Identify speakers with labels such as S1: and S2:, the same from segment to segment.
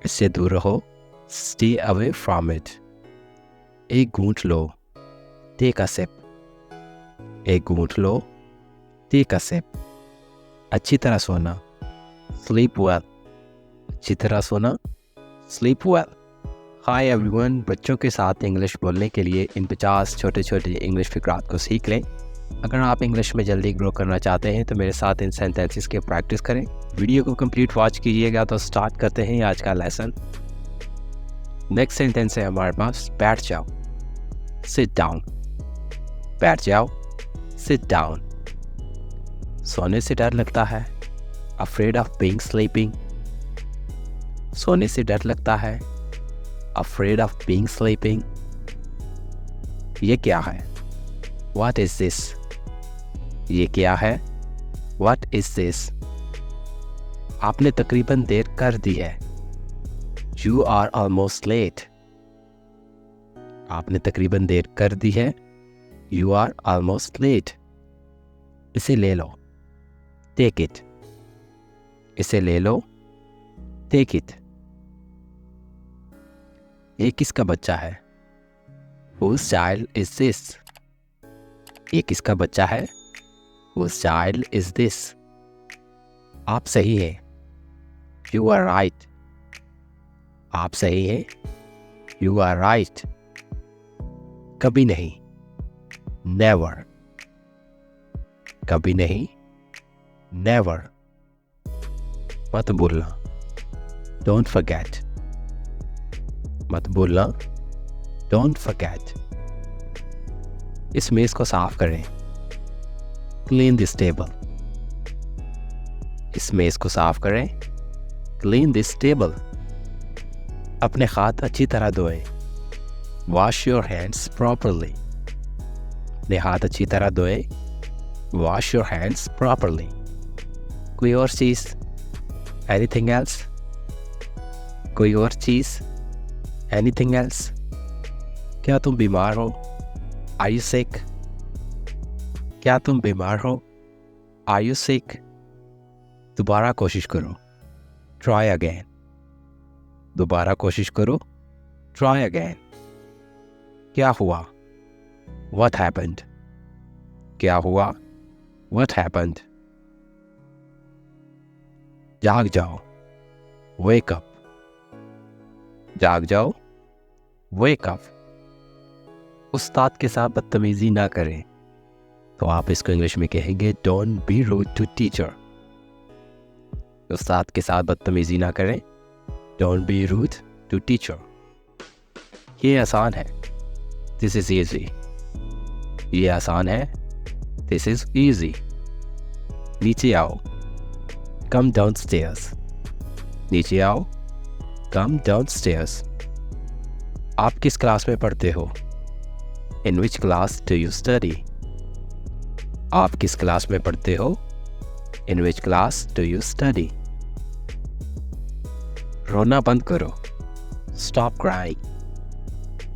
S1: इससे दूर रहो, stay away from it. एक घूंट लो, take a sip. एक घूंट लो, take a sip. अच्छी तरह सोना, sleep well. अच्छी तरह सोना, sleep well. हाय एवरीवन, बच्चों के साथ इंग्लिश बोलने के लिए इन 50 छोटे छोटे इंग्लिश फिक्रात को सीख लें। अगर आप इंग्लिश में जल्दी ग्रो करना चाहते हैं तो मेरे साथ इन सेंटेंसेस के प्रैक्टिस करें। वीडियो को कंप्लीट वॉच कीजिएगा। तो स्टार्ट करते हैं आज का लेसन। नेक्स्ट सेंटेंस है हमारे पास, बैठ जाओ, सिट डाउन। बैठ जाओ, सिट डाउन। सोने से डर लगता है, अफ्रेड ऑफ बीइंग स्लीपिंग। सोने से डर लगता है, अफ्रेड ऑफ बीइंग स्लीपिंग। ये क्या है? What is this? ये क्या है? What is this? आपने तकरीबन देर कर दी है, You are almost late. आपने तकरीबन देर कर दी है, You are almost late. इसे ले लो, Take it. इसे ले लो, Take it. ये किसका बच्चा है? Whose child is this? ये किसका बच्चा है? Whose child is this? आप सही हैं, You are right. आप सही हैं, You are right. कभी नहीं, Never. कभी नहीं, Never. मत भूलना, Don't forget. मत भूलना, Don't forget. इस मेज को साफ करें, Clean this table. इस मेज को साफ करें, Clean this table. अपने हाथ अच्छी तरह धोएं, Wash your hands properly. अपने हाथ अच्छी तरह धोएं, Wash your hands properly. कोई और चीज़? Anything else? कोई और चीज़? Anything else? क्या तुम बीमार हो? Are you sick? क्या तुम बीमार हो? Are you sick? दोबारा कोशिश करो, Try again. दोबारा कोशिश करो, Try again. क्या हुआ? What happened? क्या हुआ? What happened? जाग जाओ, Wake up. जाग जाओ, Wake up. उस्ताद के साथ बदतमीजी ना करें, तो आप इसको इंग्लिश में कहेंगे Don't be rude to teacher. उस्ताद के साथ बदतमीजी ना करें, Don't be rude to teacher. ये आसान है, This is easy. ये आसान है, This is easy. नीचे आओ, Come downstairs. नीचे आओ, Come downstairs. आप किस क्लास में पढ़ते हो? In which class do you study? आप किस क्लास में पढ़ते हो? In which class do you study? रोना बंद करो, Stop crying.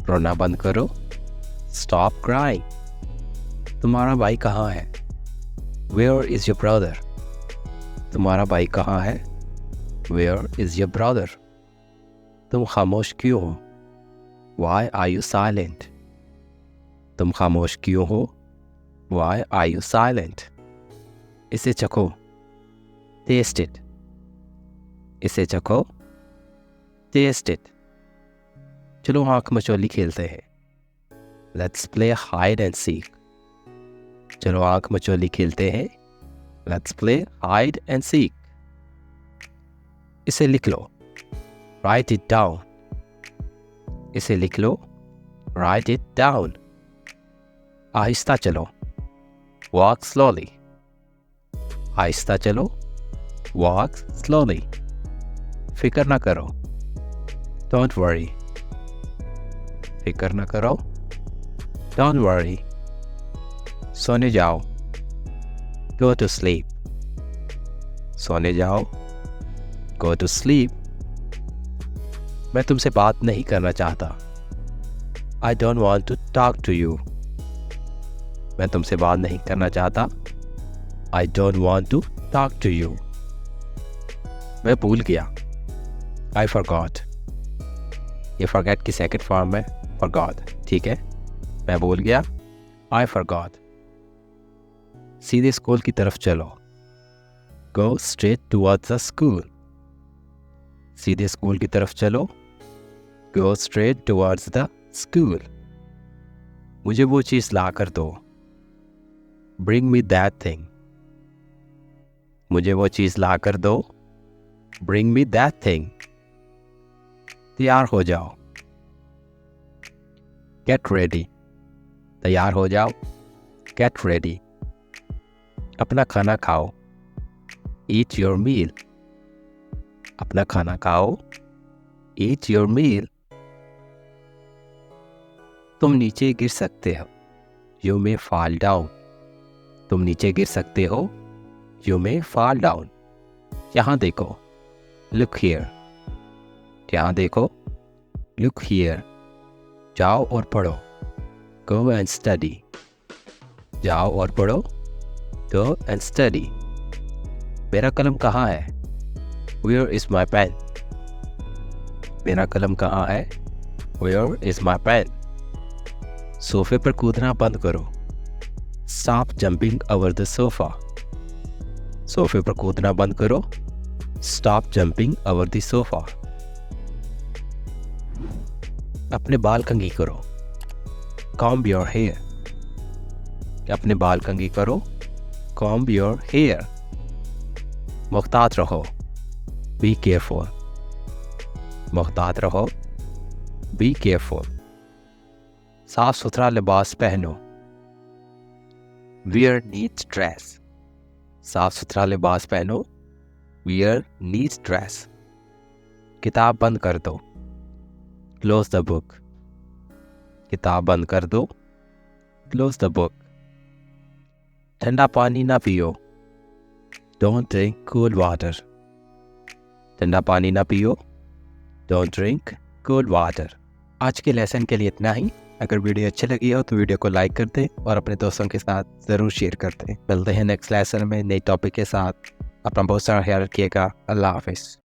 S1: रोना बंद करो, Stop crying. तुम्हारा भाई कहाँ है? Where is your brother? तुम्हारा भाई कहाँ है? Where is your brother? तुम खामोश क्यों हो? Why are you silent? तुम खामोश क्यों हो? Why are you silent? इसे चखो, Taste it. इसे चखो, Taste it. चलो आँख मचोली खेलते हैं, Let's play hide and seek. चलो आँख मचोली खेलते हैं, Let's play hide and seek. इसे लिख लो, Write it down. इसे लिख लो, Write it down. आहिस्ता चलो, Walk slowly. आहिस्ता चलो, Walk slowly. फिक्र ना करो, Don't worry. फिक्र ना करो, Don't worry. सोने जाओ, Go to sleep. सोने जाओ, Go to sleep. मैं तुमसे बात नहीं करना चाहता, I don't want to talk to you. मैं तुमसे बात नहीं करना चाहता, I don't want to talk to you. मैं भूल गया, I forgot। ये forget की सेकंड फॉर्म है forgot, ठीक है, मैं भूल गया। I forgot। सीधे स्कूल की तरफ चलो। Go straight towards the school। सीधे स्कूल की तरफ चलो। Go straight towards the school। मुझे वो चीज़ ला कर दो। Bring me that thing। मुझे वो चीज़ ला कर दो। Bring me that thing। तैयार हो जाओ। Get ready। तैयार हो जाओ। Get ready। अपना खाना खाओ। Eat your meal। अपना खाना खाओ। Eat your meal। तुम नीचे गिर सकते हो। You may fall down। तुम नीचे गिर सकते हो। You may fall down। यहाँ देखो। Look here। यहाँ देखो। Look here। जाओ और पढ़ो। Go and study। जाओ और पढ़ो। Go and study। मेरा कलम कहाँ है? Where is my pen? मेरा कलम कहाँ है? Where is my pen? सोफे पर कूदना बंद करो। Stop jumping over the sofa। सोफे पर कूदना बंद करो। Stop jumping over the sofa। अपने बाल कंघी करो। Comb your hair। अपने बाल कंघी करो। Comb your hair। मुहतात रहो। Be careful। मुहतात रहो। Be careful। साफ सुथरा लिबास पहनो। Wear neat dress। साफ सुथरा लिबास पहनो। Wear neat dress। किताब बंद कर दो। Close the book। किताब बंद कर दो। Close the book। ठंडा पानी ना पियो। Don't drink cold water। ठंडा पानी ना पियो। Don't drink cold water। आज के लेसन के लिए इतना ही। अगर वीडियो अच्छी लगी हो तो वीडियो को लाइक कर दें और अपने दोस्तों के साथ ज़रूर शेयर कर दें। मिलते हैं नेक्स्ट लेसन में नए टॉपिक के साथ। अपना बहुत सारा ख्याल रखिएगा। अल्लाह हाफिज़।